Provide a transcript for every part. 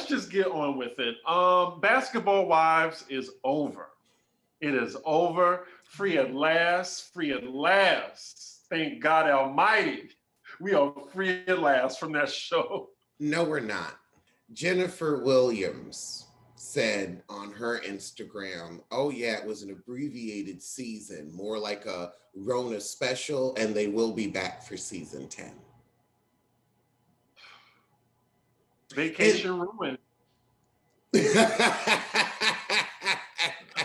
let's just get on with it. Basketball Wives is over. It is over. Free at last. Free at last. Thank God Almighty. We are free at last from that show. No, we're not. Jennifer Williams said on her Instagram, oh yeah, it was an abbreviated season, more like a Rona special, and they will be back for season 10. Vacation ruined.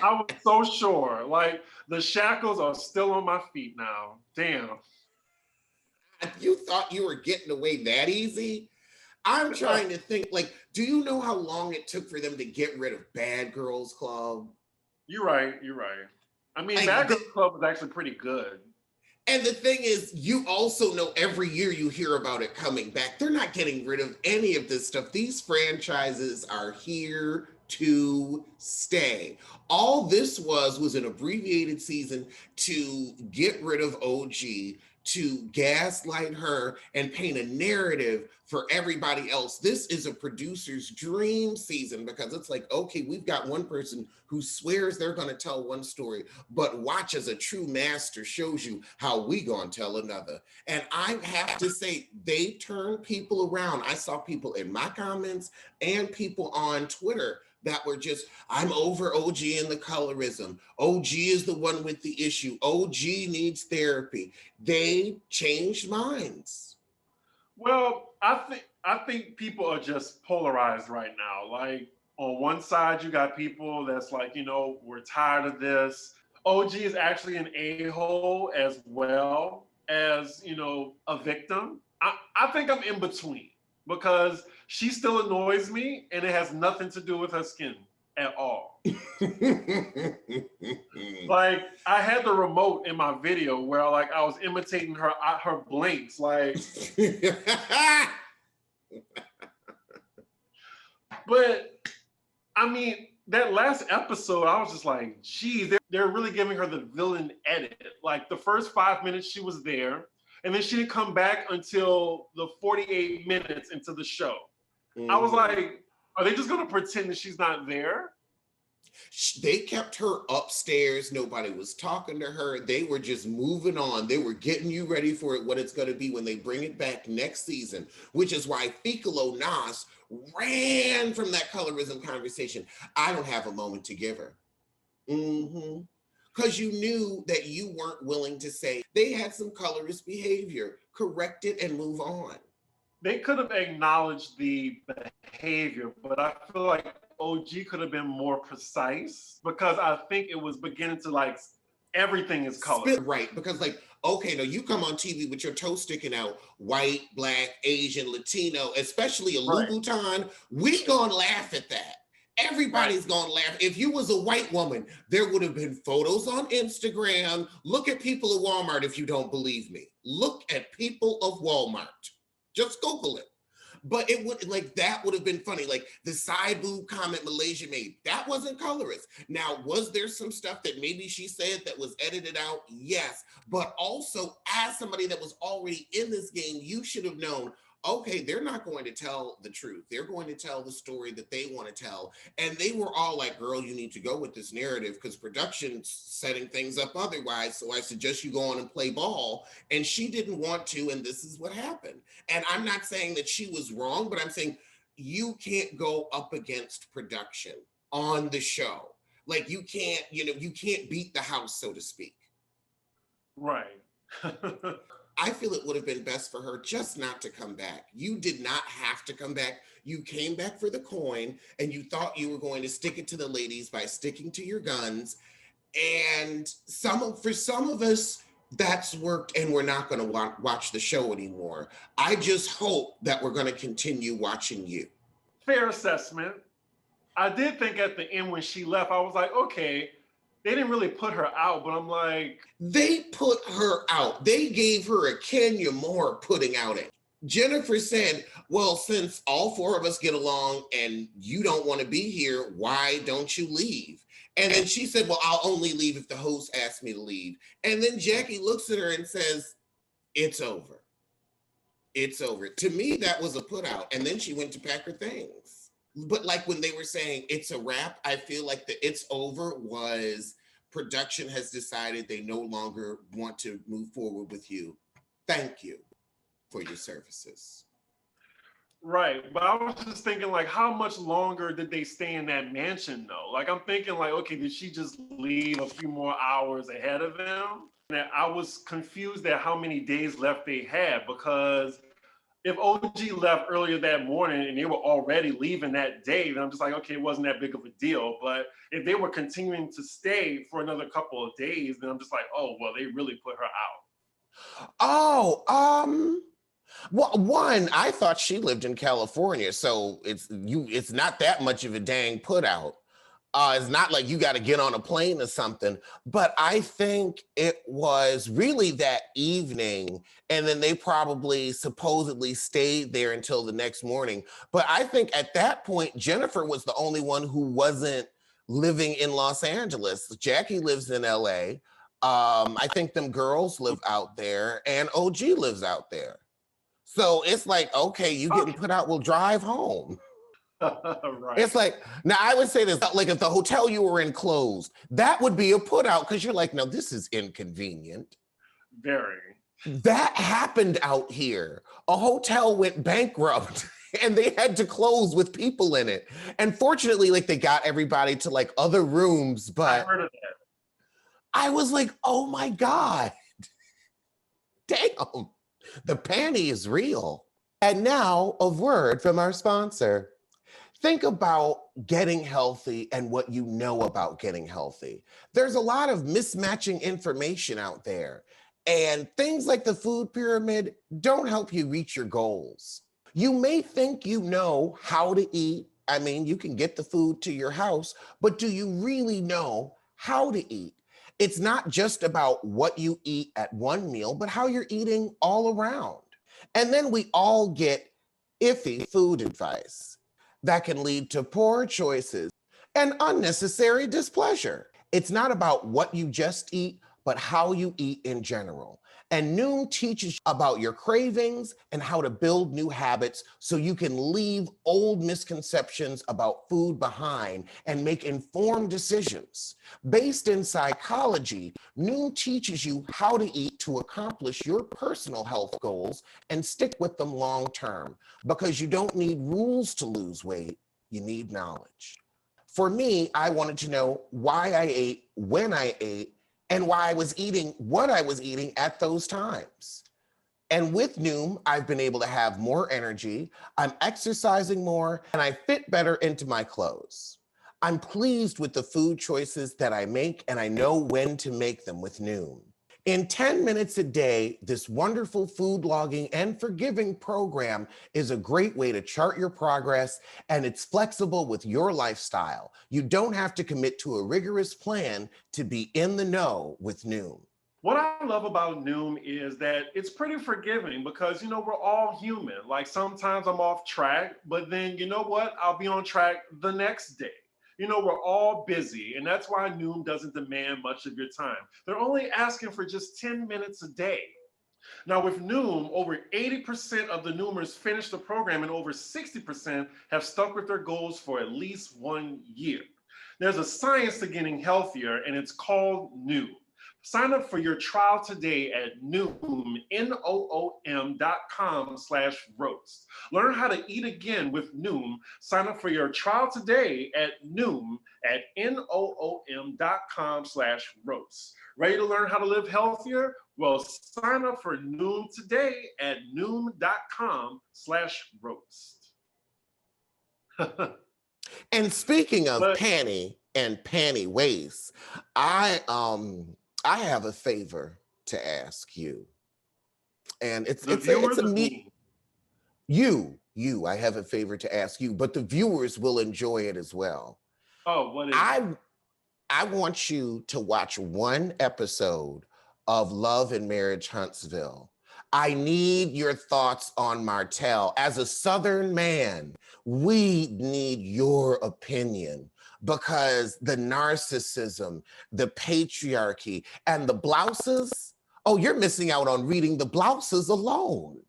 I was so sure. Like, the shackles are still on my feet now. Damn. You thought you were getting away that easy? I'm trying to think, like, do you know how long it took for them to get rid of Bad Girls Club? You're right. I mean, Bad Girls Club was actually pretty good. And the thing is, you also know every year you hear about it coming back. They're not getting rid of any of this stuff. These franchises are here to stay. All this was an abbreviated season to get rid of OG, to gaslight her and paint a narrative for everybody else. This is a producer's dream season because it's like, okay, we've got one person who swears they're going to tell one story, but watch as a true master shows you how we going to tell another. And I have to say, they turn people around. I saw people in my comments and people on Twitter that were just, I'm over OG and the colorism. OG is the one with the issue. OG needs therapy. They changed minds. Well, I think people are just polarized right now. Like, on one side, you got people that's like, we're tired of this. OG is actually an a-hole as well as, a victim. I think I'm in between because she still annoys me and it has nothing to do with her skin at all. Like, I had the remote in my video where like I was imitating her blinks, like. But I mean, that last episode, I was just like, geez, they're really giving her the villain edit. Like, the first 5 minutes she was there, and then she didn't come back until the 48 minutes into the show. I was like, are they just going to pretend that she's not there? They kept her upstairs. Nobody was talking to her. They were just moving on. They were getting you ready for it, what it's going to be when they bring it back next season, which is why Ficolo Nas ran from that colorism conversation. I don't have a moment to give her. Because you knew that you weren't willing to say they had some colorist behavior, correct it and move on. They could have acknowledged the behavior, but I feel like OG could have been more precise because I think it was beginning to like, everything is color. Right, because like, okay, now you come on TV with your toe sticking out, white, black, Asian, Latino, especially a Louboutin, we gonna laugh at that. Everybody's gonna laugh. If you was a white woman, there would have been photos on Instagram. Look at people at Walmart if you don't believe me. Look at people of Walmart. Just Google it. But it would, like, that would have been funny. Like the side boob comment Malaysia made, that wasn't colorist. Now, was there some stuff that maybe she said that was edited out? Yes. But also, as somebody that was already in this game, you should have known, okay, they're not going to tell the truth. They're going to tell the story that they want to tell. And they were all like, girl, you need to go with this narrative because production's setting things up otherwise. So I suggest you go on and play ball. And she didn't want to, and this is what happened. And I'm not saying that she was wrong, but I'm saying you can't go up against production on the show. Like you can't beat the house, so to speak. Right. I feel it would have been best for her just not to come back. You did not have to come back. You came back for the coin and you thought you were going to stick it to the ladies by sticking to your guns. And for some of us, that's worked and we're not going to watch the show anymore. I just hope that we're going to continue watching you. Fair assessment. I did think at the end when she left, I was like, okay, they didn't really put her out, but I'm like... They put her out. They gave her a Kenya Moore putting out it. Jennifer said, well, since all four of us get along and you don't want to be here, why don't you leave? And then she said, well, I'll only leave if the host asks me to leave. And then Jackie looks at her and says, it's over. It's over. To me, that was a put out. And then she went to pack her things. But like when they were saying it's a wrap, I feel like the it's over was production has decided they no longer want to move forward with you. Thank you for your services. Right, but I was just thinking, like, how much longer did they stay in that mansion, though? Like, I'm thinking, like, okay, did she just leave a few more hours ahead of them? And I was confused at how many days left they had, because if OG left earlier that morning and they were already leaving that day, then I'm just like, okay, it wasn't that big of a deal. But if they were continuing to stay for another couple of days, then I'm just like, oh, well, they really put her out. Oh, well, one, I thought she lived in California, so it's not that much of a dang put out. It's not like you got to get on a plane or something, but I think it was really that evening, and then they probably supposedly stayed there until the next morning. But I think at that point, Jennifer was the only one who wasn't living in Los Angeles. Jackie lives in LA. I think them girls live out there, and OG lives out there. So it's like, okay, you getting put out, we'll drive home. Right. It's like, now I would say this, like if the hotel you were in closed, that would be a put out because you're like, no, this is inconvenient. Very. That happened out here. A hotel went bankrupt and they had to close with people in it. And fortunately, like they got everybody to like other rooms, but I heard of that. I was like, oh my God. Damn, the panty is real. And now a word from our sponsor. Think about getting healthy and what you know about getting healthy. There's a lot of mismatching information out there, and things like the food pyramid don't help you reach your goals. You may think you know how to eat. I mean, you can get the food to your house, but do you really know how to eat? It's not just about what you eat at one meal, but how you're eating all around. And then we all get iffy food advice that can lead to poor choices and unnecessary displeasure. It's not about what you just eat, but how you eat in general. And Noom teaches about your cravings and how to build new habits so you can leave old misconceptions about food behind and make informed decisions. Based in psychology, Noom teaches you how to eat to accomplish your personal health goals and stick with them long term, because you don't need rules to lose weight, you need knowledge. For me, I wanted to know why I ate, when I ate, and why I was eating what I was eating at those times. And with Noom, I've been able to have more energy, I'm exercising more, and I fit better into my clothes. I'm pleased with the food choices that I make, and I know when to make them with Noom. In 10 minutes a day, this wonderful food logging and forgiving program is a great way to chart your progress, and it's flexible with your lifestyle. You don't have to commit to a rigorous plan to be in the know with Noom. What I love about Noom is that it's pretty forgiving because, we're all human. Like sometimes I'm off track, but then you know what? I'll be on track the next day. We're all busy, and that's why Noom doesn't demand much of your time. They're only asking for just 10 minutes a day. Now, with Noom, over 80% of the Noomers finish the program, and over 60% have stuck with their goals for at least 1 year. There's a science to getting healthier, and it's called Noom. Sign up for your trial today at Noom, Noom.com/roast. Learn how to eat again with Noom. Sign up for your trial today at Noom at Noom.com/roast. Ready to learn how to live healthier? Well, sign up for Noom today at Noom.com/roast. And speaking of panty and panty waist, I have a favor to ask you. And it's a me. You, I have a favor to ask you, but the viewers will enjoy it as well. Oh, what is it? I want you to watch one episode of Love and Marriage Huntsville. I need your thoughts on Martell. As a Southern man, we need your opinion, because the narcissism, the patriarchy, and the blouses, oh, you're missing out on reading the blouses alone.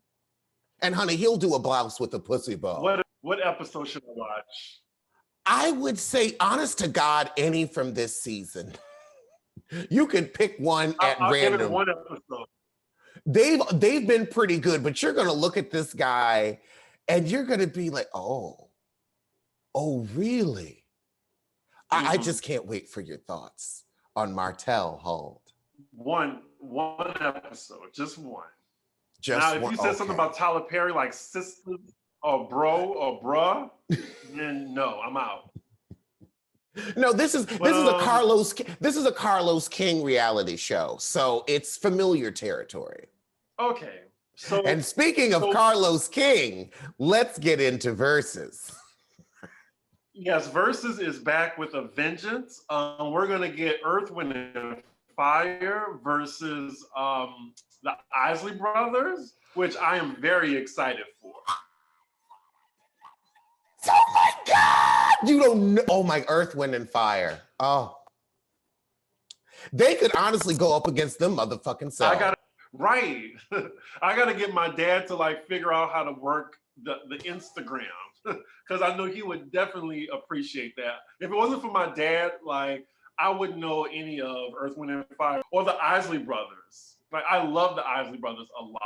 And honey, he'll do a blouse with a pussy bow. What episode should I watch? I would say, honest to God, any from this season. You can pick one at I'll give it random. one episode. They've been pretty good, but you're gonna look at this guy and you're gonna be like, oh really? I just can't wait for your thoughts on Martell Hold. One episode, just one. Just now, if one, you said something about Tyler Perry, like sisters or bro or bruh, then no, I'm out. No, this is a Carlos King reality show, so it's familiar territory. Okay. So, and speaking of Carlos King, let's get into Verzus. Yes, Verzus is back with a vengeance. We're gonna get Earth, Wind, and Fire versus the Isley Brothers, which I am very excited for. Oh my God! You don't know. Oh my, Earth, Wind, and Fire. Oh. They could honestly go up against them motherfucking selves. I gotta get my dad to like figure out how to work the Instagram. Because I know he would definitely appreciate that. If it wasn't for my dad, like I wouldn't know any of Earth, Wind, and Fire or the Isley Brothers. Like I love the Isley Brothers a lot.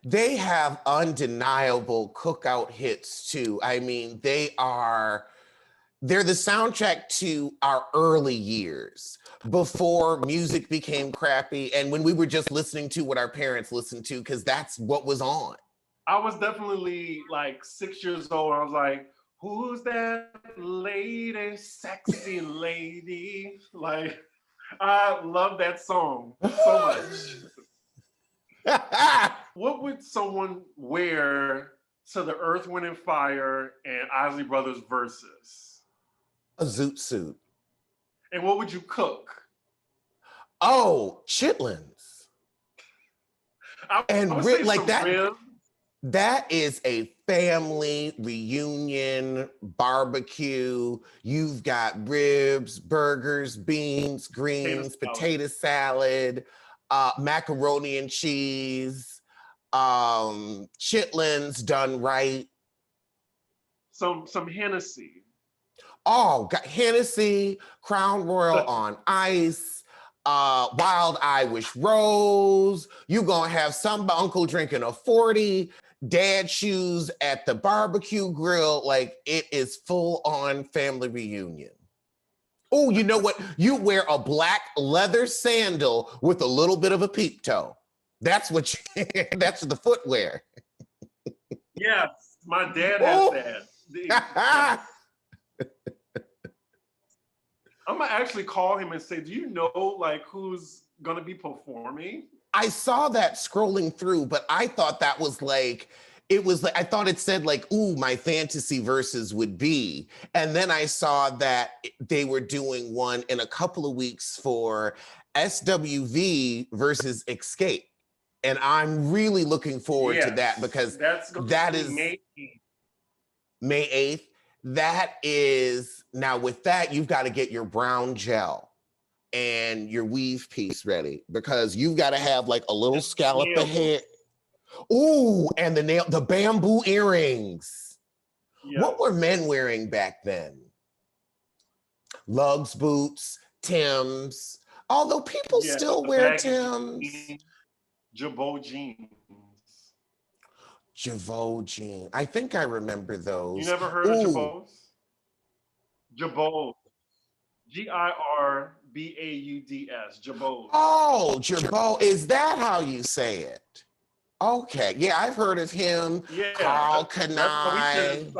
They have undeniable cookout hits too. I mean, they're the soundtrack to our early years before music became crappy and when we were just listening to what our parents listened to because that's what was on. I was definitely like 6 years old. I was like, who's that lady, sexy lady? Like, I love that song so much. What would someone wear to the Earth, Wind, and Fire and Isley Brothers Versus? A zoot suit. And what would you cook? Oh, chitlins. And like that. Ribs. That is a family reunion barbecue. You've got ribs, burgers, beans, greens, potato salad, macaroni and cheese, chitlins done right. Some Hennessy. Oh, got Hennessy, Crown Royal on ice, Wild Irish Rose. You gonna have some uncle drinking a 40. Dad shoes at the barbecue grill. Like it is full on family reunion. Oh, you know what? You wear a black leather sandal with a little bit of a peep toe. That's what that's the footwear. Yes, my dad has that. I'm gonna actually call him and say, do you know like who's gonna be performing? I saw that scrolling through, but I thought that was like, I thought it said like, ooh, my fantasy verses would be. And then I saw that they were doing one in a couple of weeks for SWV versus Escape. And I'm really looking forward to that because that is May 8th. That is, now with that, you've got to get your brown gel and your weave piece ready because you've got to have like a little scallop of hair. Ooh, and the bamboo earrings. Yeah. What were men wearing back then? Lugs boots, Timbs. Although people still wear Timbs. Jabot jeans. Jabot jeans. I think I remember those. You never heard of Jabots? Jabot. G-I-R-B-A-U-D-S. Jabot. Oh, Jabot. Is that how you say it? Okay. Yeah, I've heard of him. Yeah, Carl Kanai.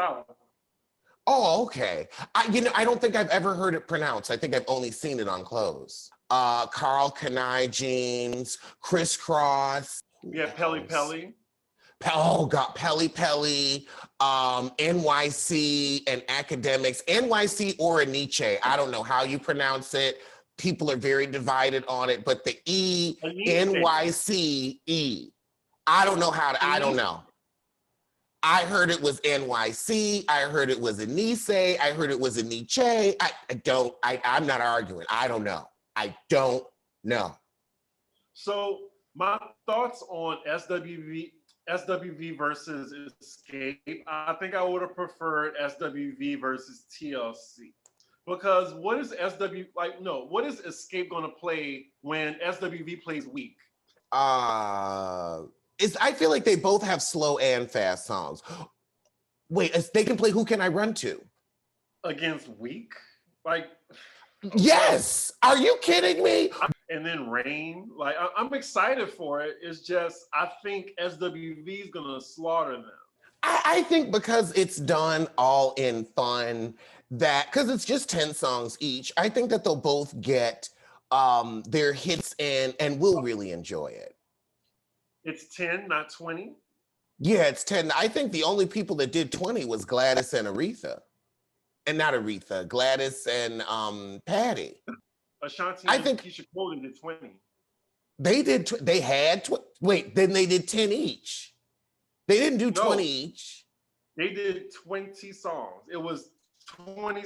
Oh, okay. I don't think I've ever heard it pronounced. I think I've only seen it on clothes. Carl Kanai jeans, crisscross. Yeah, Pelly. Oh God, Pelly, NYC and academics, NYC or Nietzsche. I don't know how you pronounce it. People are very divided on it, but the E, NYCE. I don't know how to, I don't know. I heard it was NYC. I heard it was a Nice. I heard it was a Nietzsche. I'm not arguing. I don't know. I don't know. So my thoughts on SWV SWV versus Escape. I think I would have preferred SWV versus TLC. Because what is SW like? No, what is Escape gonna play when SWV plays Weak? I feel like they both have slow and fast songs. Wait, they can play Who Can I Run To? Against Weak? Like, yes! Are you kidding me? And then Rain. Like, I'm excited for it. It's just, I think SWV is gonna slaughter them. I think because it's done all in fun, that because it's just 10 songs each, I think that they'll both get their hits in and we'll really enjoy it. It's 10, not 20? Yeah, it's 10. I think the only people that did 20 was Gladys and Aretha. And not Aretha, Gladys and Patty. Ashanti I and think Keisha Cole did 20. They did, they had, wait, then they did 10 each. They didn't do 20 each. They did 20 songs. It was 20.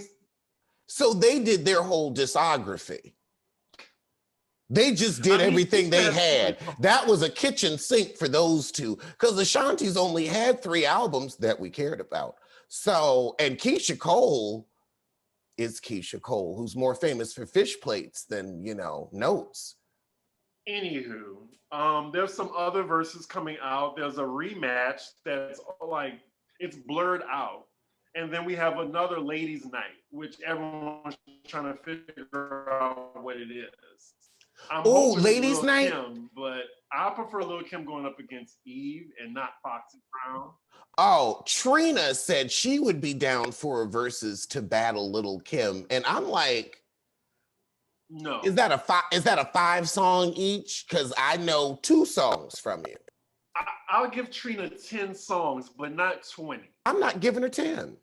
So they did their whole discography. They just did everything they had. That was a kitchen sink for those two, because Ashanti's only had 3 albums that we cared about. So, and Keisha Cole is Keisha Cole, who's more famous for Fish Plates than, you know, Notes. Anywho, there's some other verses coming out. There's a rematch that's like, it's blurred out. And then we have another ladies' night, which everyone's trying to figure out what it is. Oh, ladies' night? Kim, but I prefer Lil' Kim going up against Eve and not Foxy Brown. Oh, Trina said she would be down for a versus to battle Lil' Kim. And I'm like, no. Is that a 5 song each? Because I know 2 songs from you. I'll give Trina 10 songs, but not 20. I'm not giving her 10.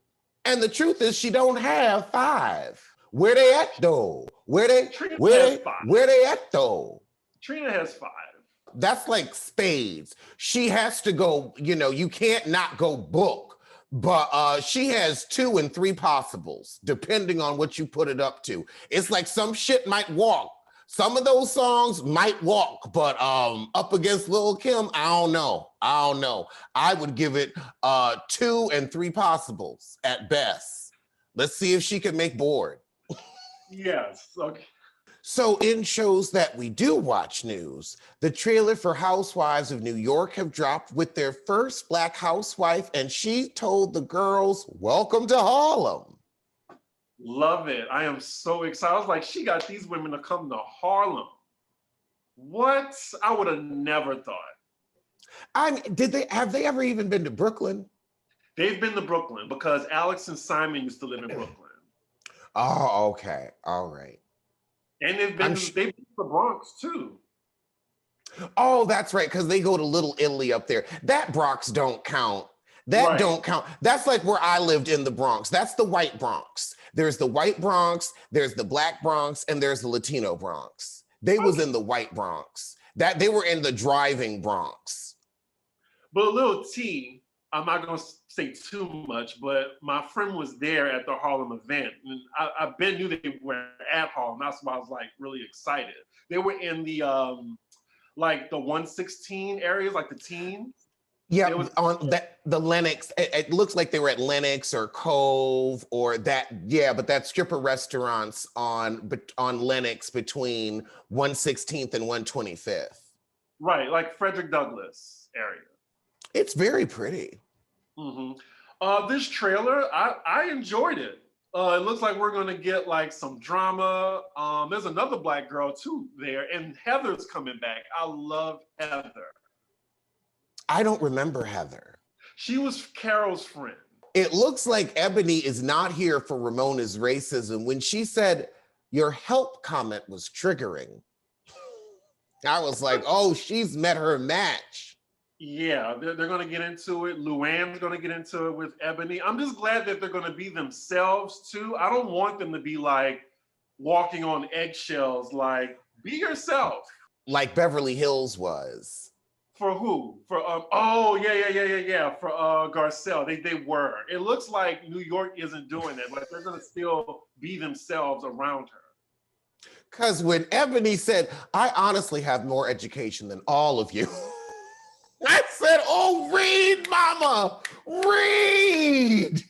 And the truth is she don't have 5. Where they at though? Where they at though? Trina has 5. That's like spades. She has to go, you know, you can't not go book, but she has 2 and 3 possibles, depending on what you put it up to. It's like some shit might walk. Some of those songs might walk, but up against Lil' Kim, I don't know. I would give it 2 and 3 possibles at best. Let's see if she can make board. Yes, okay. So in shows that we do watch news, the trailer for Housewives of New York have dropped with their first Black housewife, and she told the girls, welcome to Harlem. Love it. I am so excited. I was like, she got these women to come to Harlem. What? I would have never thought. I mean, have they ever even been to Brooklyn? They've been to Brooklyn because Alex and Simon used to live in Brooklyn. Oh, okay. All right. And they've been to the Bronx too. Oh, that's right, because they go to Little Italy up there. That Bronx don't count. That don't count. That's like where I lived in the Bronx. That's the white Bronx. There's the white Bronx, there's the black Bronx, and there's the Latino Bronx. They was in the white Bronx. That they were in the driving Bronx. But Lil T, I'm not gonna say too much, but my friend was there at the Harlem event, and I knew they were at Harlem. That's why I was like really excited. They were in the like the 116 areas, like the teens. Yeah, on the Lenox. It looks like they were at Lenox or Cove or that. Yeah, but that stripper restaurants on Lenox between 116th and 125th. Right, like Frederick Douglass area. It's very pretty. Mm-hmm. This trailer, I enjoyed it. It looks like we're gonna get like some drama. There's another black girl too there, and Heather's coming back. I love Heather. I don't remember Heather. She was Carol's friend. It looks like Ebony is not here for Ramona's racism. When she said, your help comment was triggering, I was like, oh, she's met her match. Yeah, they're going to get into it. Luann's going to get into it with Ebony. I'm just glad that they're going to be themselves too. I don't want them to be like walking on eggshells, like be yourself. Like Beverly Hills was. For who? For yeah. For Garcelle, they were. It looks like New York isn't doing that, but they're gonna still be themselves around her. Because when Ebony said, "I honestly have more education than all of you," I said, "Oh, mama, read.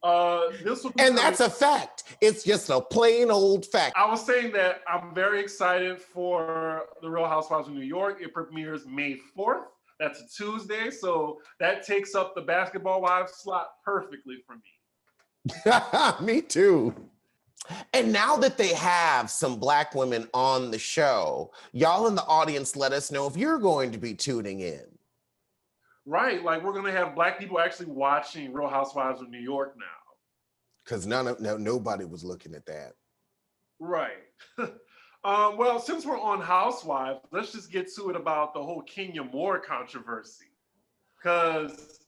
And that's a fact. It's just a plain old fact. I was saying that I'm very excited for The Real Housewives of New York. It premieres May 4th. That's a Tuesday. So that takes up the Basketball Wives slot perfectly for me. Me too. And now that they have some Black women on the show, y'all in the audience, let us know if you're going to be tuning in. Right, like we're going to have Black people actually watching Real Housewives of New York now. Because nobody was looking at that. Right. Well, since we're on Housewives, let's just get to it about the whole Kenya Moore controversy. Because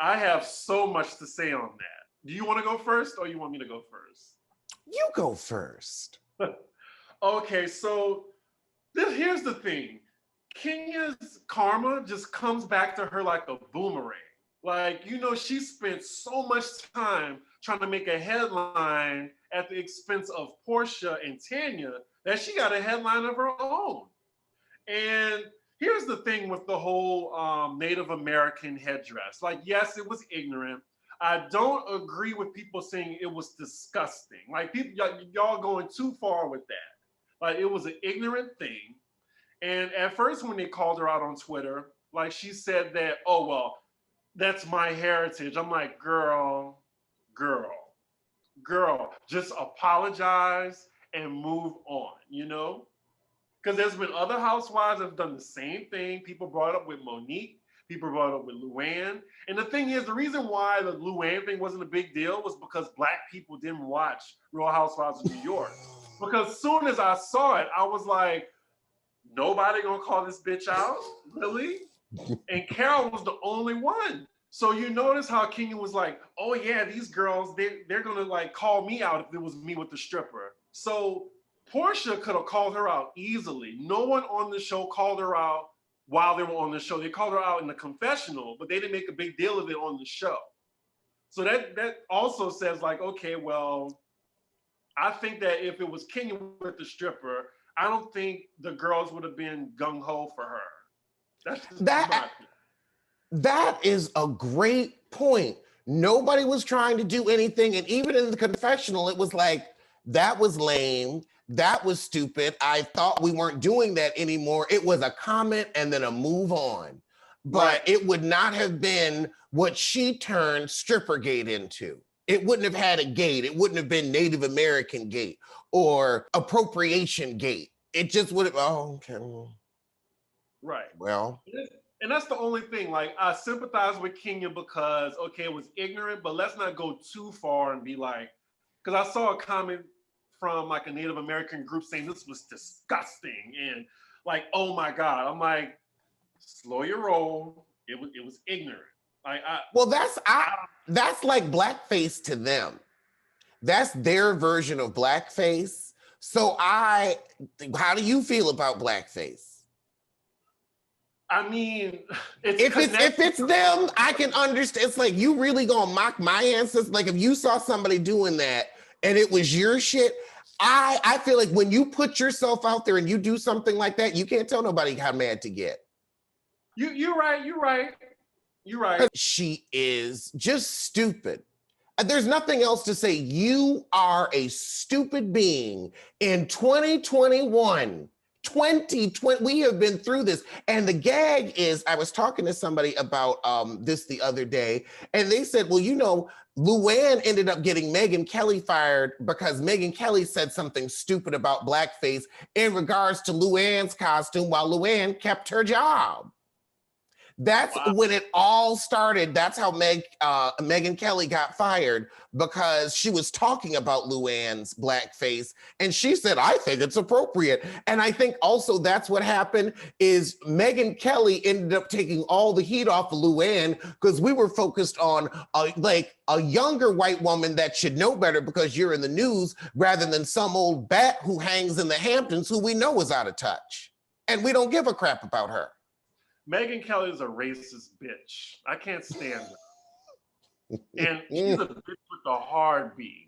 I have so much to say on that. Do you want to go first or you want me to go first? You go first. Okay, so here's the thing. Kenya's karma just comes back to her like a boomerang. Like, she spent so much time trying to make a headline at the expense of Portia and Tanya that she got a headline of her own. And here's the thing with the whole Native American headdress. Like, yes, it was ignorant. I don't agree with people saying it was disgusting. Like, y'all going too far with that. Like, it was an ignorant thing. And at first, when they called her out on Twitter, like, she said that, oh, well, that's my heritage. I'm like, girl, just apologize and move on, Because there's been other housewives that have done the same thing. People brought it up with Monique. People brought it up with Luann. And the thing is, the reason why the Luann thing wasn't a big deal was because Black people didn't watch Real Housewives of New York. Because as soon as I saw it, I was like, nobody gonna call this bitch out? Really? And Carol was the only one. So you notice how Kenya was like, oh yeah, these girls, they're gonna like call me out if it was me with the stripper. So Portia could have called her out easily. No one on the show called her out while they were on the show. They called her out in the confessional, but they didn't make a big deal of it on the show. So that also says like, okay, well, I think that if it was Kenya with the stripper, I don't think the girls would have been gung-ho for her. That's just my opinion. That is a great point. Nobody was trying to do anything. And even in the confessional, it was like, that was lame. That was stupid. I thought we weren't doing that anymore. It was a comment and then a move on. But It would not have been what she turned Strippergate into. It wouldn't have had a gate. It wouldn't have been Native American gate or appropriation gate. It just would have, okay. Right. Well. And that's the only thing. Like, I sympathize with Kenya because, okay, it was ignorant, but let's not go too far and be like, because I saw a comment from like a Native American group saying this was disgusting and like, oh my God. I'm like, slow your roll. It was ignorant. That's like blackface to them. That's their version of blackface. So how do you feel about blackface? I mean, if it's them, I can understand. It's like, you really gonna mock my ancestors? Like, if you saw somebody doing that and it was your shit, I feel like when you put yourself out there and you do something like that, you can't tell nobody how mad to get. You're right. She is just stupid. There's nothing else to say. You are a stupid being in 2021. 2020, we have been through this. And the gag is, I was talking to somebody about this the other day, and they said, well, Luann ended up getting Megyn Kelly fired because Megyn Kelly said something stupid about blackface in regards to Luann's costume while Luann kept her job. That's when it all started. That's how Megyn Kelly got fired, because she was talking about Luann's blackface, and she said, I think it's appropriate. And I think also that's what happened is Megyn Kelly ended up taking all the heat off of Luann, because we were focused on a younger white woman that should know better because you're in the news, rather than some old bat who hangs in the Hamptons who we know is out of touch. And we don't give a crap about her. Megyn Kelly is a racist bitch. I can't stand her. And she's a bitch with a hard B.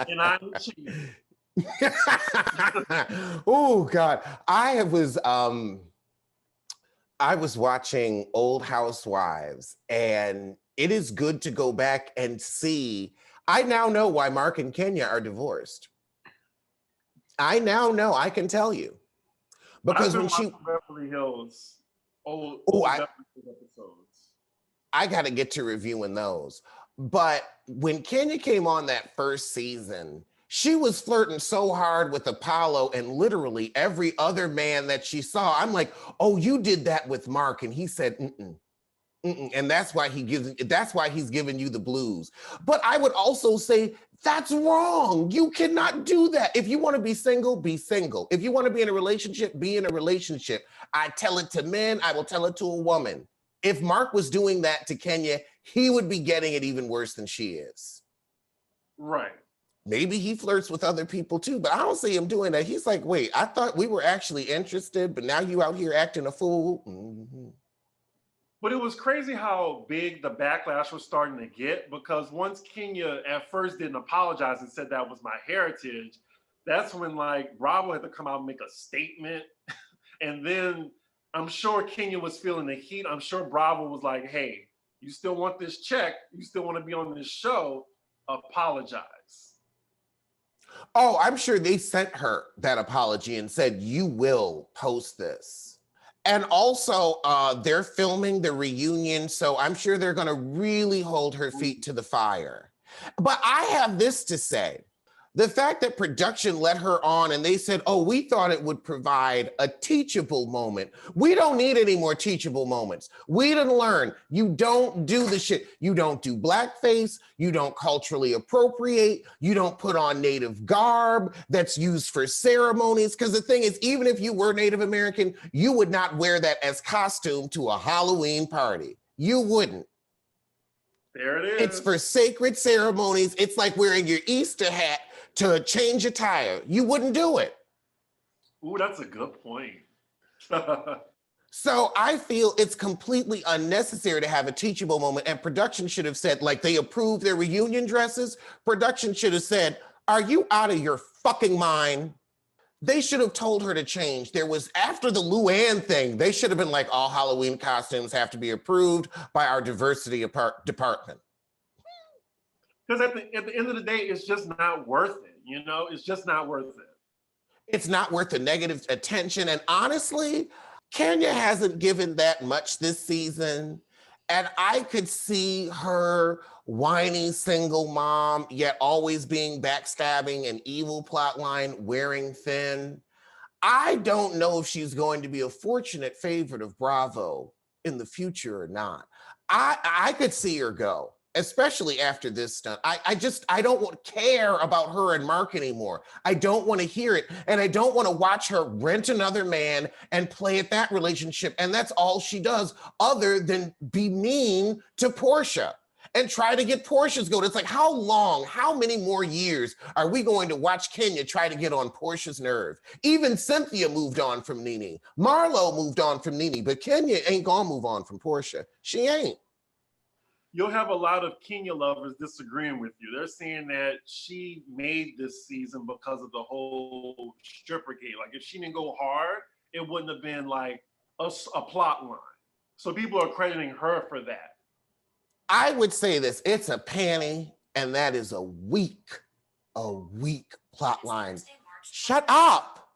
And I'm cheating. Oh God. I was watching old Housewives, and it is good to go back and see. I now know why Mark and Kenya are divorced. I now know, I can tell you. I've Because been when she watching Beverly Hills, old oh, Beverly Hills episodes. I gotta get to reviewing those. But when Kenya came on that first season, she was flirting so hard with Apollo and literally every other man that she saw. I'm like, oh, you did that with Mark. And he said, mm-mm. Mm-mm. And that's why he's giving you the blues. But I would also say that's wrong. You cannot do that. If you want to be single, be single. If you want to be in a relationship, be in a relationship. I tell it to men, I will tell it to a woman. If Mark was doing that to Kenya, he would be getting it even worse than she is. Right. Maybe he flirts with other people too, but I don't see him doing that. He's like, wait, I thought we were actually interested, but now you out here acting a fool. Mm-hmm. But it was crazy how big the backlash was starting to get, because once Kenya at first didn't apologize and said that was my heritage, that's when like Bravo had to come out and make a statement. And then I'm sure Kenya was feeling the heat. I'm sure Bravo was like, hey, you still want this check? You still want to be on this show? Apologize. Oh, I'm sure they sent her that apology and said, you will post this. And also, they're filming the reunion, so I'm sure they're going to really hold her feet to the fire. But I have this to say. The fact that production let her on and they said, oh, we thought it would provide a teachable moment. We don't need any more teachable moments. We didn't learn. You don't do the shit. You don't do blackface. You don't culturally appropriate. You don't put on Native garb that's used for ceremonies. Because the thing is, even if you were Native American, you would not wear that as costume to a Halloween party. You wouldn't. There it is. It's for sacred ceremonies. It's like wearing your Easter hat to change attire. You wouldn't do it. Ooh, that's a good point. So I feel it's completely unnecessary to have a teachable moment, and production should have said, like they approved their reunion dresses, production should have said, are you out of your fucking mind? They should have told her to change. There was, after the Luann thing, they should have been like, all Halloween costumes have to be approved by our diversity department. Because at the end of the day, it's just not worth it. You know, it's just not worth it. It's not worth the negative attention. And honestly, Kenya hasn't given that much this season. And I could see her whiny single mom, yet always being backstabbing and evil plotline, wearing thin. I don't know if she's going to be a fortunate favorite of Bravo in the future or not. I could see her go, especially after this stunt. I don't care about her and Mark anymore. I don't want to hear it. And I don't want to watch her rent another man and play at that relationship. And that's all she does, other than be mean to Portia and try to get Portia's goat. It's like, how many more years are we going to watch Kenya try to get on Portia's nerve? Even Cynthia moved on from Nene. Marlo moved on from Nene, but Kenya ain't gonna move on from Portia. She ain't. You'll have a lot of Kenya lovers disagreeing with you. They're saying that she made this season because of the whole stripper gate. Like, if she didn't go hard, it wouldn't have been like a plot line. So people are crediting her for that. I would say this, it's a panty, and that is a weak plot line. Shut up.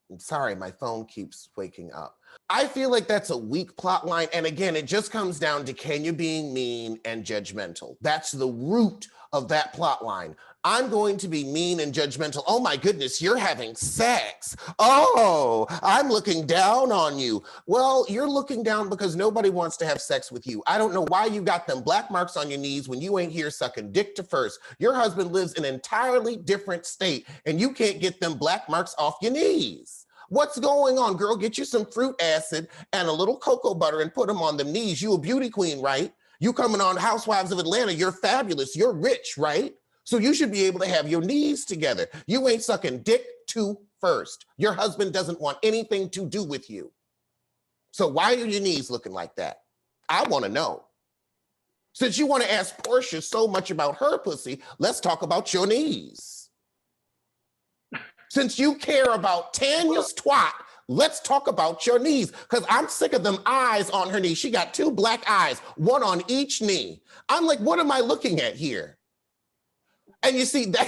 I'm sorry, my phone keeps waking up. I feel like that's a weak plot line. And again, it just comes down to Kenya being mean and judgmental. That's the root of that plot line. I'm going to be mean and judgmental. Oh my goodness, you're having sex. Oh, I'm looking down on you. Well, you're looking down because nobody wants to have sex with you. I don't know why you got them black marks on your knees when you ain't here sucking dick to first. Your husband lives in an entirely different state and you can't get them black marks off your knees. What's going on, girl? Get you some fruit acid and a little cocoa butter and put them on them knees. You a beauty queen, right? You coming on Housewives of Atlanta, you're fabulous, you're rich, right? So you should be able to have your knees together. You ain't sucking dick to first. Your husband doesn't want anything to do with you. So why are your knees looking like that? I want to know. Since you want to ask Portia so much about her pussy, let's talk about your knees. Since you care about Tanya's twat, let's talk about your knees, because I'm sick of them eyes on her knee. She got 2 black eyes, one on each knee. I'm like, what am I looking at here? And you see that.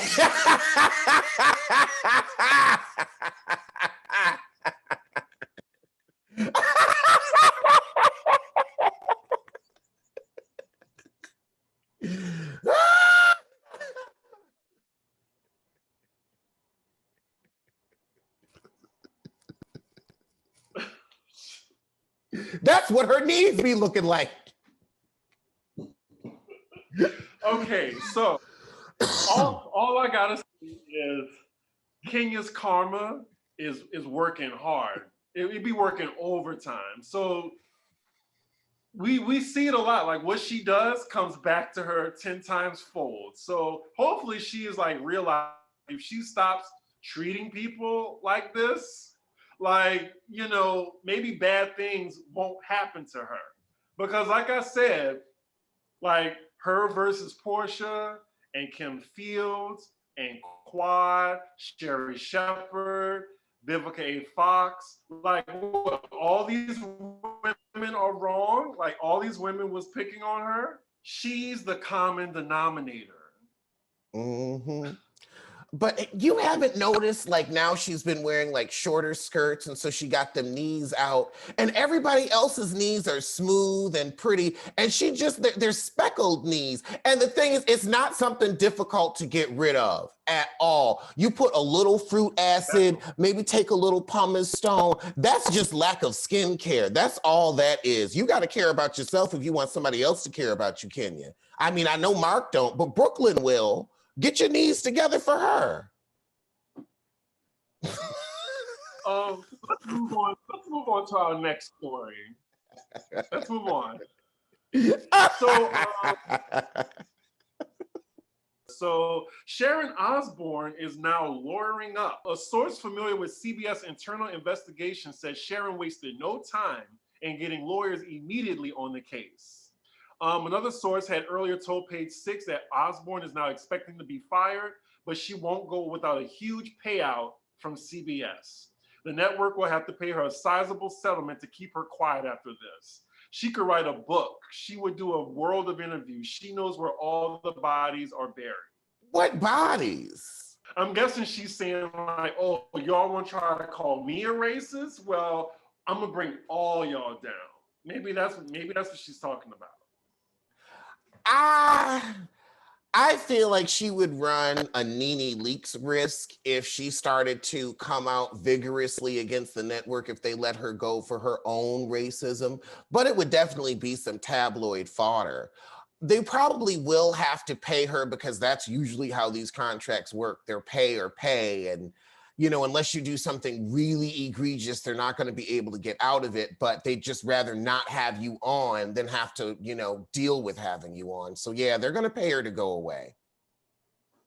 That's what her knees be looking like. Okay, so all I gotta say is Kenya's karma is working hard. It be working overtime. So we see it a lot. Like what she does comes back to her 10 times fold. So hopefully she is like realize if she stops treating people like this, like, you know, maybe bad things won't happen to her. Because like I said, like her versus Portia and Kim Fields and Quad, Sherry Shepherd, Vivica A. Fox, like what, all these women are wrong? Like all these women was picking on her? She's the common denominator. Mm-hmm. But you haven't noticed, like now she's been wearing like shorter skirts, and so she got them knees out, and everybody else's knees are smooth and pretty, and she just, they're speckled knees. And the thing is, it's not something difficult to get rid of at all. You put a little fruit acid, maybe take a little pumice stone. That's just lack of skincare. That's all that is. You got to care about yourself if you want somebody else to care about you, Kenya. I mean, I know Mark don't, but Brooklyn will. Get your knees together for her. Let's move on. Let's move on to our next story. Let's move on. So Sharon Osbourne is now lawyering up. A source familiar with CBS internal investigation says Sharon wasted no time in getting lawyers immediately on the case. Another source had earlier told Page Six that Osbourne is now expecting to be fired, but she won't go without a huge payout from CBS. The network will have to pay her a sizable settlement to keep her quiet after this. She could write a book. She would do a world of interviews. She knows where all the bodies are buried. What bodies? I'm guessing she's saying like, oh, y'all want to try to call me a racist? Well, I'm gonna bring all y'all down. Maybe that's what she's talking about. I feel like she would run a Nene Leakes risk if she started to come out vigorously against the network if they let her go for her own racism, but it would definitely be some tabloid fodder. They probably will have to pay her because that's usually how these contracts work. They're pay or pay, and you know, unless you do something really egregious, they're not going to be able to get out of it, but they'd just rather not have you on than have to, you know, deal with having you on. So yeah, they're going to pay her to go away.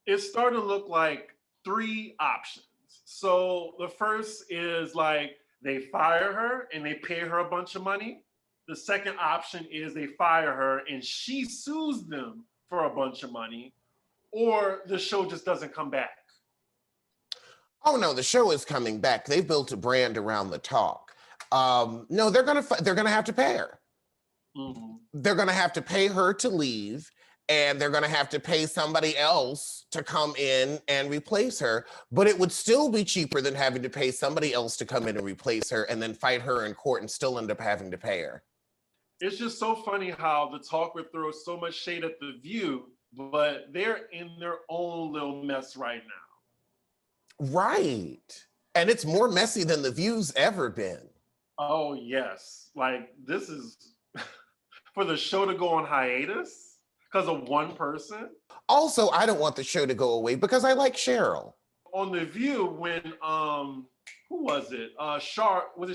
It's starting to look like 3 options. So the first is like they fire her and they pay her a bunch of money. The second option is they fire her and she sues them for a bunch of money, or the show just doesn't come back. Oh no, the show is coming back. They've built a brand around the talk. No, they're gonna have to pay her. Mm-hmm. They're gonna have to pay her to leave, and they're gonna have to pay somebody else to come in and replace her. But it would still be cheaper than having to pay somebody else to come in and replace her, and then fight her in court and still end up having to pay her. It's just so funny how the talk would throw so much shade at The View, but they're in their own little mess right now. Right. And it's more messy than The View's ever been. Oh, yes. Like, this is for the show to go on hiatus because of one person. Also, I don't want the show to go away because I like Cheryl. On The View, when, who was it? Star. When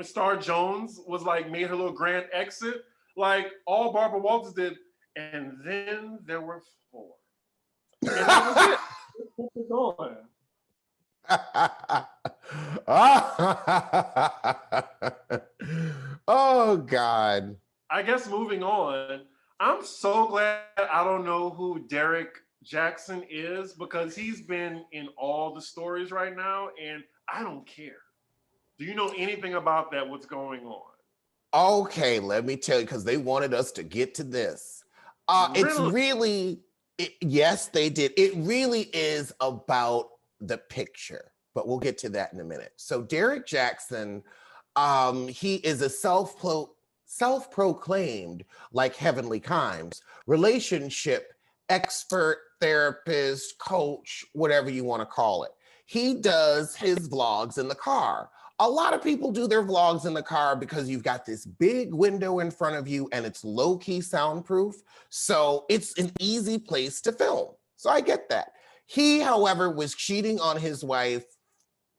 Star Jones was like, made her little grand exit, like all Barbara Walters did. And then there were 4. And that was it. Oh God. I guess moving on, I'm so glad I don't know who Derrick Jxsn is, because he's been in all the stories right now, and I don't care. Do you know anything about that? What's going on? Okay, let me tell you, because they wanted us to get to this. It's Really? really, yes, they did. It really is about the picture, but we'll get to that in a minute. So Derrick Jxsn, he is a self-proclaimed, like Heavenly Kimes, relationship expert, therapist, coach, whatever you want to call it. He does his vlogs in the car. A lot of people do their vlogs in the car because you've got this big window in front of you and it's low-key soundproof. So it's an easy place to film. So I get that. He, however, was cheating on his wife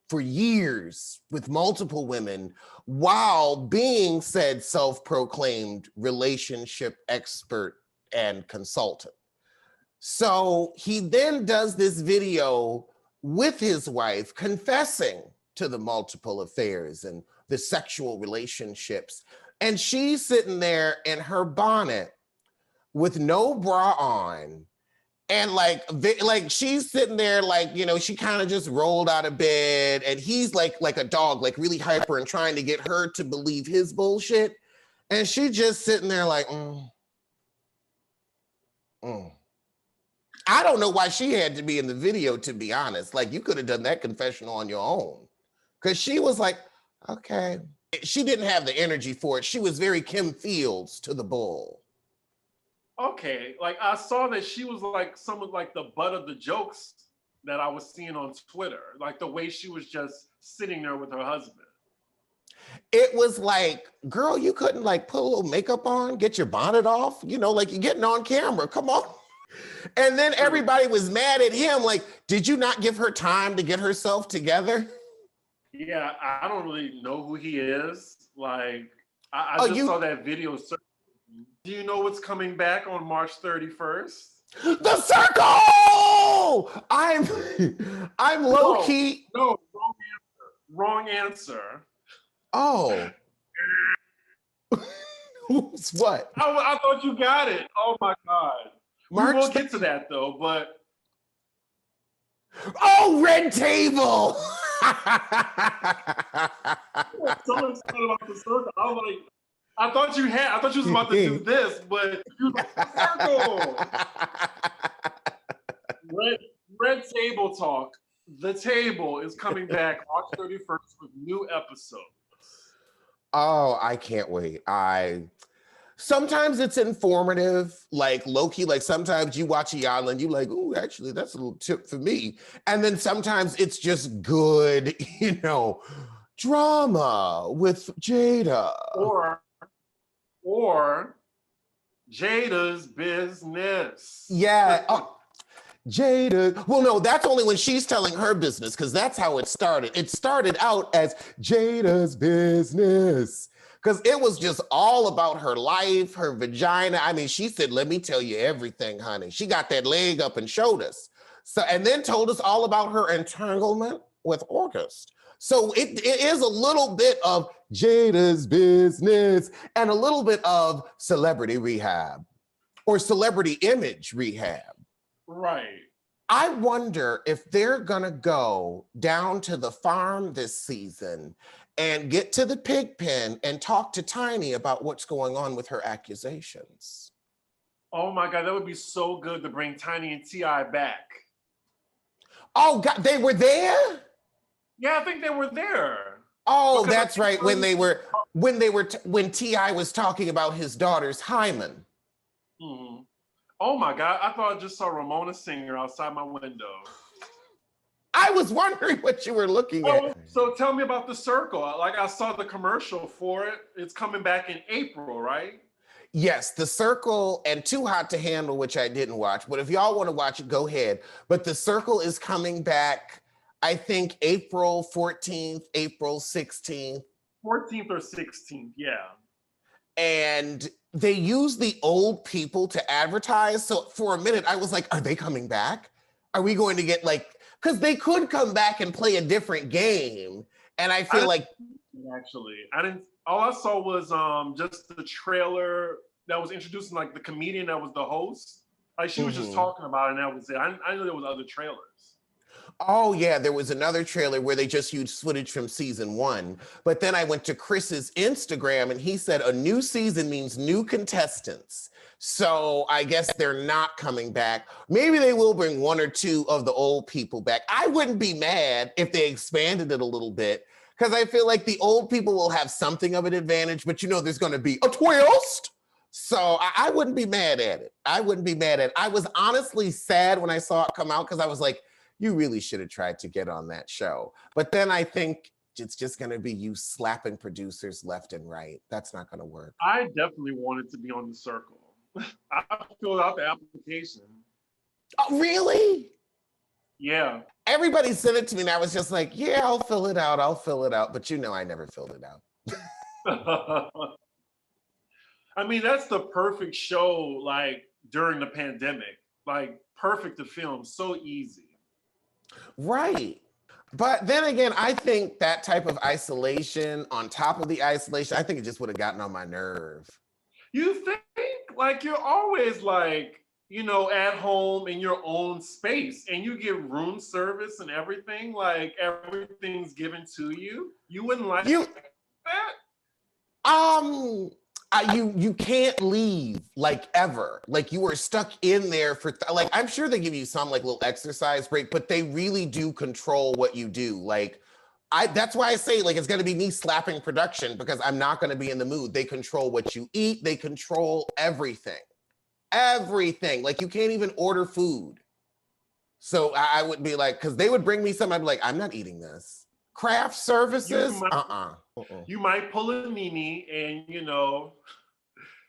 for years with multiple women while being said self-proclaimed relationship expert and consultant. So he then does this video with his wife confessing to the multiple affairs and the sexual relationships. And she's sitting there in her bonnet with no bra on. And like she's sitting there like, you know, she kind of just rolled out of bed and he's like a dog, like really hyper and trying to get her to believe his bullshit. And she just sitting there like, I don't know why she had to be in the video, to be honest. Like, you could have done that confessional on your own. Because she was like, okay. She didn't have the energy for it. She was very Kim Fields to the bull. Okay, like I saw that she was like some of like the butt of the jokes that I was seeing on Twitter. Like the way she was just sitting there with her husband. It was like, girl, you couldn't like put a little makeup on, get your bonnet off, you know, like you're getting on camera, come on. And then everybody was mad at him. Like, did you not give her time to get herself together? Yeah, I don't really know who he is. Like, I just saw that video. Do you know what's coming back on March 31st? The Circle! I'm low key. No, wrong answer. Oh. What? I thought you got it. Oh my God. We will get to that though, but. Oh, Red Table! So excited about the Circle. I was like, I thought you was about to do this, but you like the Circle. Red Table Talk. The Table is coming back March 31st with new episodes. Oh, I can't wait. Sometimes it's informative, like low-key, like sometimes you watch a Yala and you like, oh, actually, that's a little tip for me. And then sometimes it's just good, you know, drama with Jada. Or Jada's business. Yeah. Jada. Well, no, that's only when she's telling her business, because that's how it started. It started out as Jada's business, because it was just all about her life, her vagina. I mean, she said, let me tell you everything, honey. She got that leg up and showed us. So, and then told us all about her entanglement with August. So it is a little bit of Jada's business and a little bit of celebrity rehab or celebrity image rehab. Right. I wonder if they're gonna go down to the farm this season and get to the pig pen and talk to Tiny about what's going on with her accusations. Oh my God, that would be so good to bring Tiny and T.I. back. Oh God, they were there? Yeah, I think they were there. Oh, because that's right. When T.I. was talking about his daughter's hymen. Mm-hmm. Oh my God, I thought I just saw Ramona Singer outside my window. I was wondering what you were looking at. So tell me about the Circle. Like I saw the commercial for it. It's coming back in April, right? Yes, The Circle and Too Hot to Handle, which I didn't watch. But if y'all want to watch it, go ahead. But The Circle is coming back, I think, April 14th, April 16th. 14th or 16th, yeah. And they use the old people to advertise. So for a minute, I was like, are they coming back? Are we going to get like, because they could come back and play a different game. And I feel like. Actually, all I saw was just the trailer that was introducing like the comedian that was the host. Like she was just talking about it, and that was it. I knew there was other trailers. Oh yeah, there was another trailer where they just used footage from season 1. But then I went to Chris's Instagram and he said a new season means new contestants. So I guess they're not coming back. Maybe they will bring 1 or 2 of the old people back. I wouldn't be mad if they expanded it a little bit, because I feel like the old people will have something of an advantage, but there's going to be a twist. So I wouldn't be mad at it. I wouldn't be mad at it. I was honestly sad when I saw it come out, because I was like, you really should have tried to get on that show. But then I think it's just going to be you slapping producers left and right. That's not going to work. I definitely wanted to be on The Circle. I filled out the application. Oh, really? Yeah. Everybody sent it to me and I was just like, yeah, I'll fill it out. But I never filled it out. I mean, that's the perfect show, like, during the pandemic. Like, perfect to film, so easy. Right. But then again, I think that type of isolation on top of the isolation, I think it just would have gotten on my nerve. You think? Like, you're always like, at home in your own space, and you get room service and everything. Like, everything's given to you. You wouldn't like that? You can't leave, like, ever. Like, you are stuck in there for like, I'm sure they give you some like little exercise break, but they really do control what you do. Like, that's why I say, like, it's gonna be me slapping production, because I'm not gonna be in the mood. They control what you eat. They control everything. Like, you can't even order food. So I would be like, because they would bring me some, I'd be like, I'm not eating this. Craft services? You might pull a Nene and,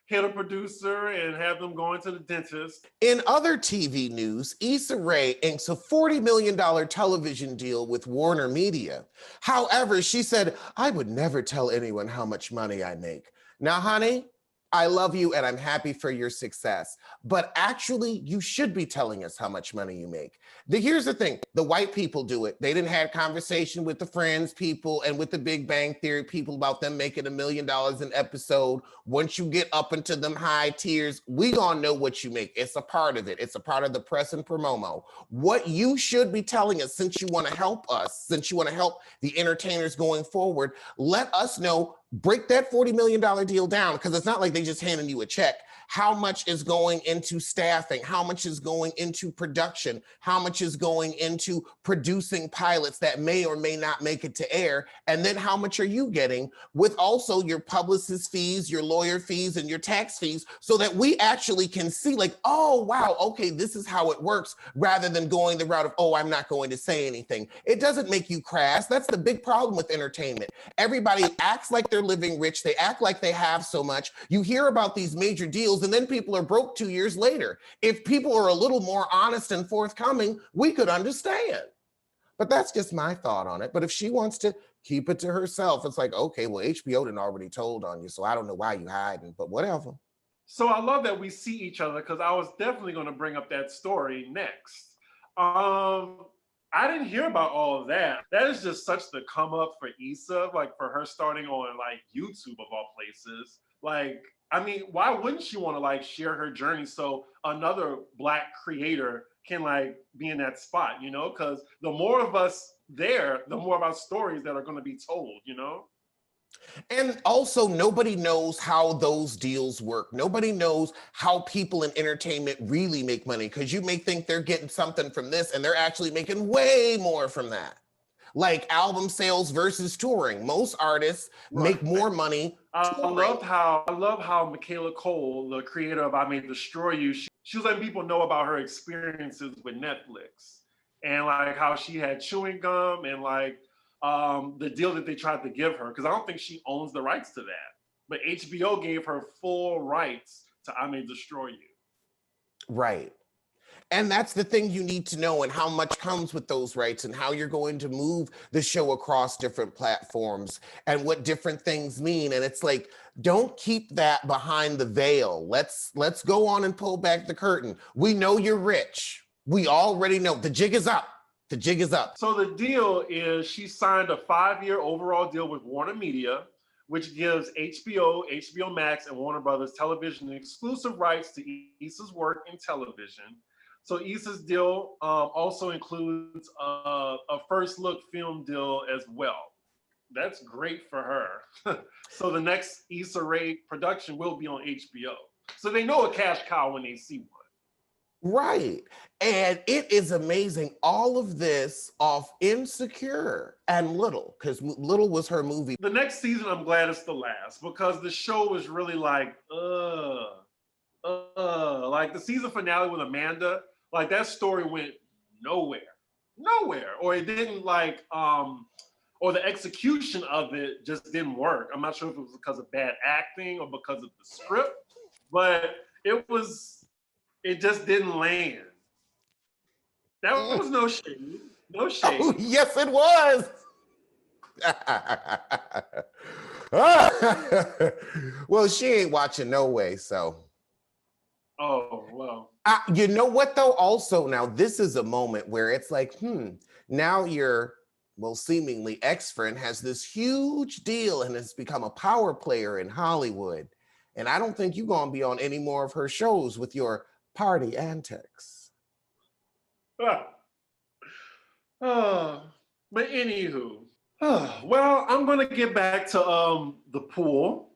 hit a producer and have them going to the dentist. In other TV news, Issa Rae inks a $40 million television deal with Warner Media. However, she said, I would never tell anyone how much money I make. Now, honey, I love you and I'm happy for your success. But actually, you should be telling us how much money you make. Here's the thing. The white people do it. They didn't have conversation with the Friends people and with the Big Bang Theory people about them making $1 million an episode. Once you get up into them high tiers, we gonna know what you make. It's a part of it. It's a part of the press and promo. What you should be telling us, since you want to help us, since you want to help the entertainers going forward, let us know. Break that $40 million deal down, because it's not like they just handing you a check. How much is going into staffing? How much is going into production? How much is going into producing pilots that may or may not make it to air? And then how much are you getting with also your publicist fees, your lawyer fees, and your tax fees, so that we actually can see, like, oh, wow, okay, this is how it works, rather than going the route of, oh, I'm not going to say anything. It doesn't make you crass. That's the big problem with entertainment. Everybody acts like they're living rich. They act like they have so much. You hear about these major deals, and then people are broke 2 years later. If people are a little more honest and forthcoming, we could understand. But that's just my thought on it. But if she wants to keep it to herself, it's like, okay, well, HBO done already told on you, so I don't know why you hiding, but whatever. So I love that we see each other, because I was definitely going to bring up that story next. I didn't hear about all of that. That is just such the come up for Issa, like, for her starting on, like, YouTube of all places. Like, I mean, why wouldn't she want to, like, share her journey so another Black creator can, like, be in that spot, Because the more of us there, the more of our stories that are going to be told, And also, nobody knows how those deals work. Nobody knows how people in entertainment really make money, because you may think they're getting something from this and they're actually making way more from that. Like album sales versus touring. Most artists make more money touring. I love how Michaela Cole, the creator of I May Destroy You, she was letting people know about her experiences with Netflix, and like how she had chewing gum, and like the deal that they tried to give her, because I don't think she owns the rights to that. But HBO gave her full rights to I May Destroy You. Right. And that's the thing you need to know, and how much comes with those rights, and how you're going to move the show across different platforms, and what different things mean. And it's like, don't keep that behind the veil. Let's go on and pull back the curtain. We know you're rich. We already know the jig is up. The jig is up. So the deal is she signed a 5-year overall deal with Warner Media, which gives HBO Max, and Warner Brothers Television exclusive rights to Issa's work in television. So Issa's deal also includes a first look film deal as well. That's great for her. So the next Issa Rae production will be on HBO. So they know a cash cow when they see one. Right. And it is amazing. All of this off Insecure and Little, because Little was her movie. The next season, I'm glad it's the last, because the show was really like, like the season finale with Amanda, like that story went nowhere. Or it didn't like, or the execution of it just didn't work. I'm not sure if it was because of bad acting or because of the script, but it just didn't land. That was no shade. No shade. Oh, yes, it was. Well, she ain't watching no way, so. Oh, well. You know what, though? Also, now this is a moment where it's like, now your, well, seemingly ex-friend has this huge deal and has become a power player in Hollywood. And I don't think you're going to be on any more of her shows with your party antics. But anywho, well, I'm gonna get back to the pool,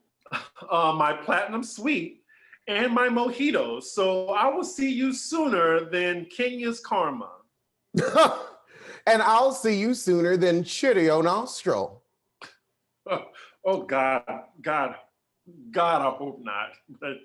my platinum suite, and my mojitos. So I will see you sooner than Kenya's karma. And I'll see you sooner than Chirio Nostro. Oh God, I hope not. But